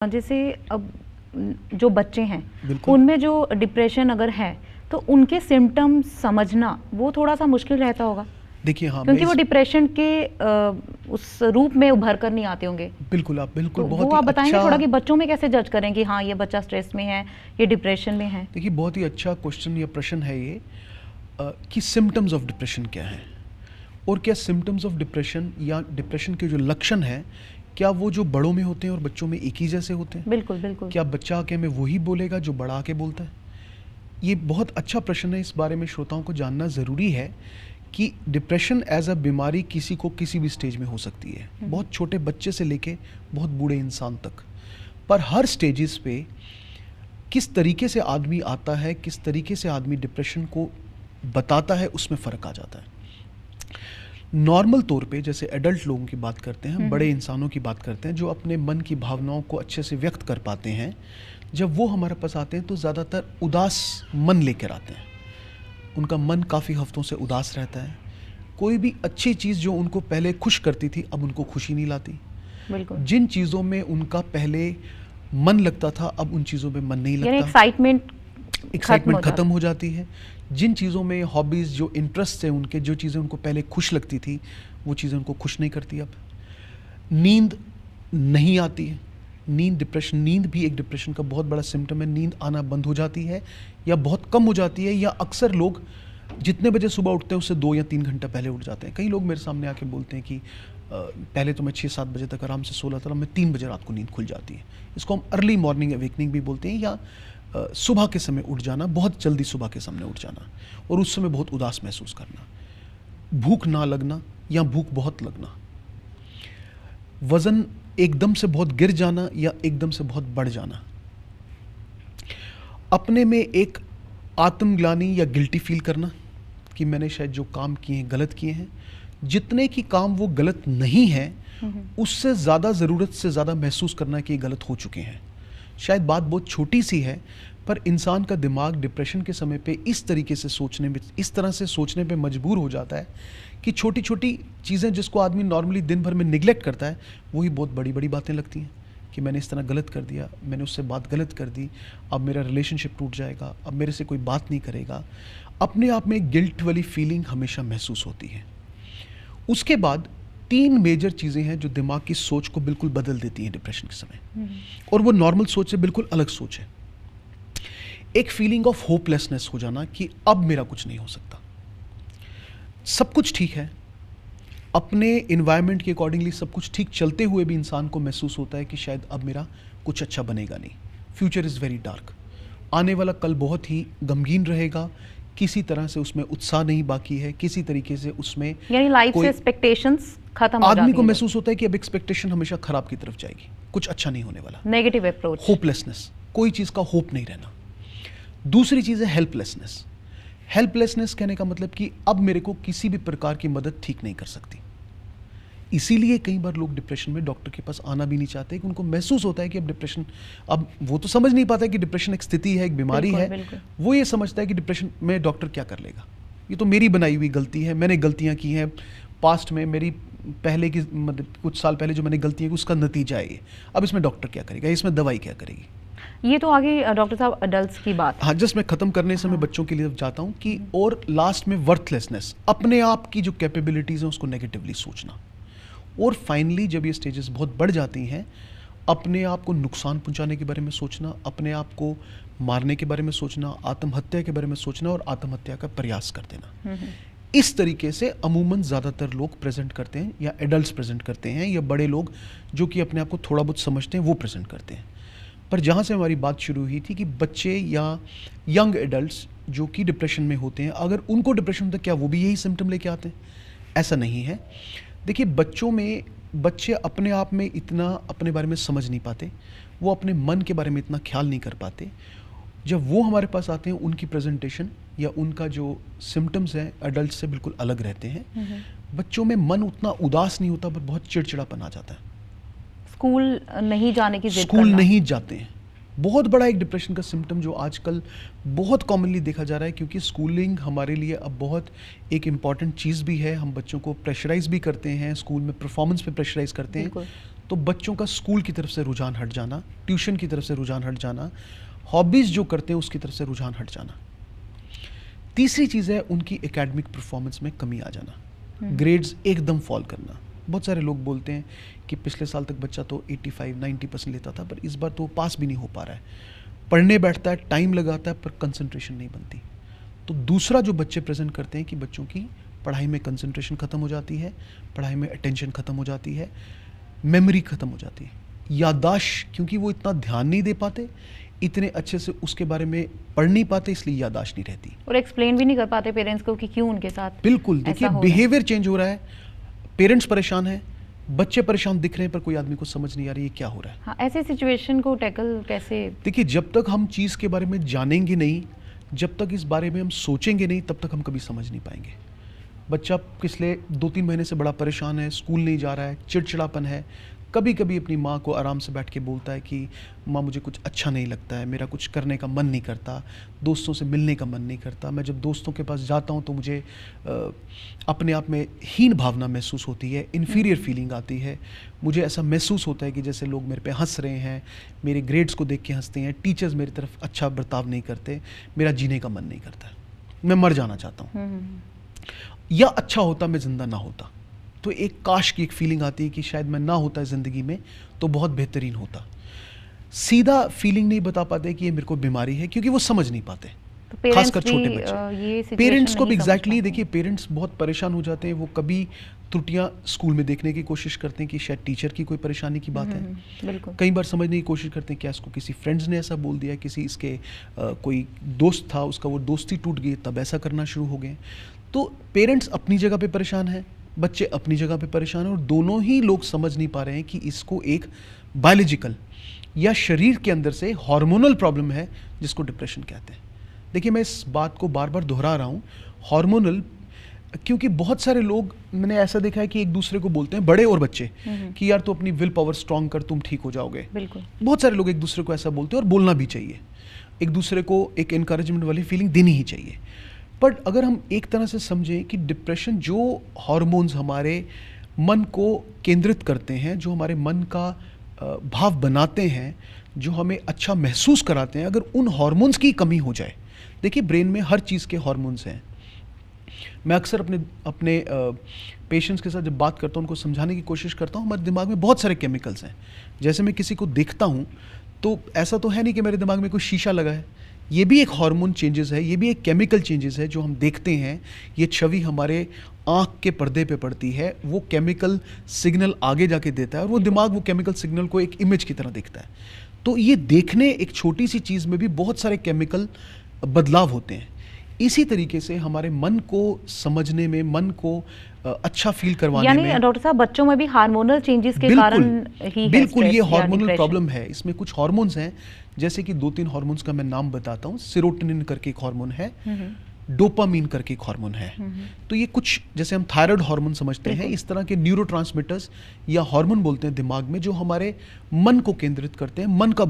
जैसे अब जो बच्चे हैं बिल्कुल। उनमें जो डिप्रेशन अगर है तो उनके सिम्टम्स समझना वो थोड़ा सा मुश्किल रहता होगा, देखिए हाँ, क्योंकि वो डिप्रेशन के उस रूप में उभर कर नहीं आते होंगे। बिल्कुल आप बिल्कुल तो बहुत वो ही आप बताएंगे अच्छा। थोड़ा कि बच्चों में कैसे जज करें कि हाँ ये बच्चा स्ट्रेस में है, ये डिप्रेशन में है। देखिए बहुत ही अच्छा क्वेश्चन या प्रश्न है ये कि सिम्टम्स ऑफ डिप्रेशन क्या है, और क्या सिम्टम्स ऑफ डिप्रेशन या डिप्रेशन के जो लक्षण हैं क्या वो जो बड़ों में होते हैं और बच्चों में एक ही जैसे होते हैं? बिल्कुल बिल्कुल। क्या बच्चा आके हमें वही बोलेगा जो बड़ा आके बोलता है? ये बहुत अच्छा प्रश्न है। इस बारे में श्रोताओं को जानना ज़रूरी है कि डिप्रेशन एज अ बीमारी किसी को किसी भी स्टेज में हो सकती है, बहुत छोटे बच्चे से लेके बहुत बूढ़े इंसान तक। पर हर स्टेजेस पे किस तरीके से आदमी आता है, किस तरीके से आदमी डिप्रेशन को बताता है, उसमें फ़र्क आ जाता है। नॉर्मल तौर पे जैसे एडल्ट लोगों की बात करते हैं, बड़े इंसानों की बात करते हैं जो अपने मन की भावनाओं को अच्छे से व्यक्त कर पाते हैं, जब वो हमारे पास आते हैं तो ज़्यादातर उदास मन लेकर आते हैं। उनका मन काफ़ी हफ्तों से उदास रहता है। कोई भी अच्छी चीज़ जो उनको पहले खुश करती थी अब उनको खुशी नहीं लाती। बिल्कुल, जिन चीज़ों में उनका पहले मन लगता था अब उन चीज़ों में मन नहीं यानी लगता। एक्साइटमेंट खत्म ख़त्म हो जाती है। जिन चीज़ों में हॉबीज़, जो इंटरेस्ट है उनके, जो चीज़ें उनको पहले खुश लगती थी वो चीज़ें उनको खुश नहीं करती अब। नींद नहीं आती है। नींद भी एक डिप्रेशन का बहुत बड़ा सिम्टम है। नींद आना बंद हो जाती है या बहुत कम हो जाती है, या अक्सर लोग जितने बजे सुबह उठते हैं उससे 2 या 3 घंटा पहले उठ जाते हैं। कई लोग मेरे सामने आके बोलते हैं कि पहले तो मैं 6-7 बजे तक आराम से सो लेता था, मैं 3 बजे रात को नींद खुल जाती है। इसको हम अर्ली मॉर्निंग अवेकनिंग भी बोलते हैं, या सुबह के समय उठ जाना, बहुत जल्दी सुबह के समय उठ जाना और उस समय बहुत उदास महसूस करना, भूख ना लगना या भूख बहुत लगना, वज़न एकदम से बहुत गिर जाना या एकदम से बहुत बढ़ जाना, अपने में एक आत्मग्लानि या गिल्टी फील करना कि मैंने शायद जो काम किए हैं गलत किए हैं, जितने की काम वो गलत नहीं है उससे ज़्यादा, ज़रूरत से ज़्यादा महसूस करना कि ये गलत हो चुके हैं। शायद बात बहुत छोटी सी है पर इंसान का दिमाग डिप्रेशन के समय पे इस तरीके से सोचने में, इस तरह से सोचने पे मजबूर हो जाता है कि छोटी छोटी चीज़ें जिसको आदमी नॉर्मली दिन भर में निगलेक्ट करता है वही बहुत बड़ी बड़ी बातें लगती हैं कि मैंने इस तरह गलत कर दिया, मैंने उससे बात गलत कर दी, अब मेरा रिलेशनशिप टूट जाएगा, अब मेरे से कोई बात नहीं करेगा। अपने आप में गिल्ट वाली फीलिंग हमेशा महसूस होती है। उसके बाद 3 मेजर चीज़ें हैं जो दिमाग की सोच को बिल्कुल बदल देती हैं डिप्रेशन के समय, और वो नॉर्मल सोच से बिल्कुल अलग सोच है। एक फीलिंग ऑफ होपलेसनेस हो जाना कि अब मेरा कुछ नहीं हो सकता, सब कुछ ठीक है, अपने इन्वायरमेंट के अकॉर्डिंगली सब कुछ ठीक चलते हुए भी इंसान को महसूस होता है कि शायद अब मेरा कुछ अच्छा बनेगा नहीं, फ्यूचर इज़ वेरी डार्क, आने वाला कल बहुत ही गमगीन रहेगा, किसी तरह से उसमें उत्साह नहीं बाकी है, किसी तरीके से उसमें यानी लाइफ से एक्सपेक्टेशंस खत्म हो जाती हैं। आदमी को महसूस होता है कि अब एक्सपेक्टेशन हमेशा खराब की तरफ जाएगी, कुछ अच्छा नहीं होने वाला, नेगेटिव अप्रोच, होपलेसनेस, कोई चीज़ का होप नहीं रहना। दूसरी चीज़ है हेल्पलेसनेस। हेल्पलेसनेस कहने का मतलब कि अब मेरे को किसी भी प्रकार की मदद ठीक नहीं कर सकती। इसीलिए कई बार लोग डिप्रेशन में डॉक्टर के पास आना भी नहीं चाहते कि उनको महसूस होता है कि अब डिप्रेशन, अब वो तो समझ नहीं पाता कि डिप्रेशन एक स्थिति है, एक बीमारी है। बिल्कुल। वो ये समझता है कि डिप्रेशन में डॉक्टर क्या कर लेगा, ये तो मेरी बनाई हुई गलती है, मैंने गलतियाँ की हैं पास्ट में, मेरी पहले की मतलब कुछ साल पहले जो मैंने गलतियाँ की उसका नतीजा है ये, अब इसमें डॉक्टर क्या करेगा, इसमें दवाई क्या करेगी। ये तो आगे डॉक्टर साहब अडल्ट्स की बात। हाँ, जस्ट मैं ख़त्म करने से मैं बच्चों के लिए जाता हूँ कि और लास्ट में वर्थलेसनेस, अपने आप की जो कैपेबिलिटीज़ हैं उसको नेगेटिवली सोचना, और फाइनली जब ये स्टेजेस बहुत बढ़ जाती हैं अपने आप को नुकसान पहुंचाने के बारे में सोचना, अपने आप को मारने के बारे में सोचना, आत्महत्या के बारे में सोचना और आत्महत्या का प्रयास कर देना। इस तरीके से अमूमन ज़्यादातर लोग प्रेजेंट करते हैं, या एडल्ट्स प्रेजेंट करते हैं, या बड़े लोग जो कि अपने आप को थोड़ा बहुत समझते हैं वो प्रेजेंट करते हैं। पर जहाँ से हमारी बात शुरू हुई थी कि बच्चे या यंग एडल्ट्स जो कि डिप्रेशन में होते हैं, अगर उनको डिप्रेशन होता है क्या वो भी यही सिम्टम लेके आते हैं? ऐसा नहीं है। देखिए बच्चे अपने आप में इतना अपने बारे में समझ नहीं पाते, वो अपने मन के बारे में इतना ख्याल नहीं कर पाते। जब वो हमारे पास आते हैं उनकी प्रेजेंटेशन या उनका जो सिम्टम्स हैं एडल्ट से बिल्कुल अलग रहते हैं। बच्चों में मन उतना उदास नहीं होता पर बहुत चिड़चिड़ापन आ जाता है। स्कूल नहीं जाने की जिद स्कूल करना। नहीं जाते हैं, बहुत बड़ा एक डिप्रेशन का सिम्टम जो आजकल बहुत कॉमनली देखा जा रहा है, क्योंकि स्कूलिंग हमारे लिए अब बहुत एक इम्पॉर्टेंट चीज़ भी है। हम बच्चों को प्रेशराइज भी करते हैं, स्कूल में परफॉर्मेंस पे प्रेशराइज करते हैं, तो बच्चों का स्कूल की तरफ से रुझान हट जाना, ट्यूशन की तरफ से रुझान हट जाना, हॉबीज़ जो करते हैं उसकी तरफ से रुझान हट जाना। तीसरी चीज़ है उनकी एकेडमिक परफॉर्मेंस में कमी आ जाना, ग्रेड्स एकदम फॉल करना। बहुत सारे लोग बोलते हैं कि पिछले साल तक बच्चा तो 85-90% लेता था, पर इस बार तो पास भी नहीं हो पा रहा है। पढ़ने बैठता है, टाइम लगाता है, पर कंसंट्रेशन नहीं बनती। तो दूसरा जो बच्चे प्रेजेंट करते हैं कि बच्चों की पढ़ाई में कंसंट्रेशन ख़त्म हो जाती है, पढ़ाई में अटेंशन ख़त्म हो जाती है, मेमोरी ख़त्म हो जाती है, याददाश्त, क्योंकि वो इतना ध्यान नहीं दे पाते, इतने अच्छे से उसके बारे में पढ़ नहीं पाते, इसलिए याददाश्त नहीं रहती और एक्सप्लेन भी नहीं कर पाते पेरेंट्स को कि क्यों उनके साथ। बिल्कुल, देखिए बिहेवियर चेंज हो रहा है, पेरेंट्स परेशान हैं, बच्चे परेशान दिख रहे हैं, पर कोई आदमी को समझ नहीं आ रही है क्या हो रहा है। हाँ, ऐसे सिचुएशन को टैकल कैसे? देखिए, जब तक हम चीज़ के बारे में जानेंगे नहीं, जब तक इस बारे में हम सोचेंगे नहीं, तब तक हम कभी समझ नहीं पाएंगे। बच्चा पिछले 2-3 महीने से बड़ा परेशान है, स्कूल नहीं जा रहा है, चिड़चिड़ापन है, कभी कभी अपनी माँ को आराम से बैठ के बोलता है कि माँ मुझे कुछ अच्छा नहीं लगता है, मेरा कुछ करने का मन नहीं करता, दोस्तों से मिलने का मन नहीं करता, मैं जब दोस्तों के पास जाता हूँ तो मुझे अपने आप में हीन भावना महसूस होती है, इन्फीरियर फीलिंग आती है, मुझे ऐसा महसूस होता है कि जैसे लोग मेरे पे हंस रहे हैं, मेरे ग्रेड्स को देख के हंसते हैं, टीचर्स मेरी तरफ अच्छा बर्ताव नहीं करते, मेरा जीने का मन नहीं करता, मैं मर जाना चाहता हूँ, या अच्छा होता मैं ज़िंदा ना होता। तो एक काश की एक फीलिंग आती है कि शायद मैं ना होता ज़िंदगी में तो बहुत बेहतरीन होता। सीधा फीलिंग नहीं बता पाते कि ये मेरे को बीमारी है, क्योंकि वो समझ नहीं पाते, तो खासकर छोटे बच्चे। पेरेंट्स को भी एग्जैक्टली देखिए, पेरेंट्स बहुत परेशान हो जाते हैं, वो कभी त्रुटियां स्कूल में देखने की कोशिश करते हैं कि शायद टीचर की कोई परेशानी की बात है, बिल्कुल। कई बार समझने की कोशिश करते हैं क्या इसको किसी फ्रेंड्स ने ऐसा बोल दिया, किसी इसके कोई दोस्त था, उसका वो दोस्ती टूट गई तब ऐसा करना शुरू हो गए। तो पेरेंट्स अपनी जगह पे परेशान है, बच्चे अपनी जगह पे परेशान हैं, और दोनों ही लोग समझ नहीं पा रहे हैं कि इसको एक बायोलॉजिकल या शरीर के अंदर से हार्मोनल प्रॉब्लम है जिसको डिप्रेशन कहते हैं। देखिए, मैं इस बात को बार बार दोहरा रहा हूँ, हार्मोनल, क्योंकि बहुत सारे लोग मैंने ऐसा देखा है कि एक दूसरे को बोलते हैं, बड़े और बच्चे, कि यार तू अपनी विल पावर स्ट्रांग कर, तुम ठीक हो जाओगे। बिल्कुल। बहुत सारे लोग एक दूसरे को ऐसा बोलते हैं, और बोलना भी चाहिए, एक दूसरे को एक एनकरेजमेंट वाली फीलिंग देनी ही चाहिए। बट अगर हम एक तरह से समझें कि डिप्रेशन जो हार्मोन्स हमारे मन को केंद्रित करते हैं, जो हमारे मन का भाव बनाते हैं, जो हमें अच्छा महसूस कराते हैं, अगर उन हार्मोन्स की कमी हो जाए, देखिए ब्रेन में हर चीज़ के हार्मोन्स हैं। मैं अक्सर अपने पेशेंट्स के साथ जब बात करता हूँ, उनको समझाने की कोशिश करता हूँ, हमारे दिमाग में बहुत सारे केमिकल्स हैं। जैसे मैं किसी को देखता हूँ तो ऐसा तो है नहीं कि मेरे दिमाग में कोई शीशा लगा है, ये भी एक हार्मोन चेंजेस है, ये भी एक केमिकल चेंजेस है जो हम देखते हैं। ये छवि हमारे आँख के पर्दे पे पड़ती है, वो केमिकल सिग्नल आगे जाके देता है, और वो दिमाग वो केमिकल सिग्नल को एक इमेज की तरह देखता है। तो ये देखने एक छोटी सी चीज़ में भी बहुत सारे केमिकल बदलाव होते हैं। इसी तरीके से हमारे मन को समझने में, मन को अच्छा फील करवाने में, यानी डॉक्टर साहब बच्चों में भी हार्मोनल चेंजेस के कारण ही बिल्कुल ये हार्मोनल प्रॉब्लम है। इसमें कुछ हार्मोन्स हैं, जैसे कि 2-3 हार्मोन्स का मैं नाम बताता हूँ। सेरोटोनिन करके एक हार्मोन है, डोपामीन करके एक हार्मोन है। तो ये कुछ जैसे हम थायराइड हार्मोन समझते हैं, इस तरह के न्यूरोट्रांसमीटर्स या हार्मोन बोलते हैं दिमाग में, जो हमारे मन को केंद्रित करते हैं, मन का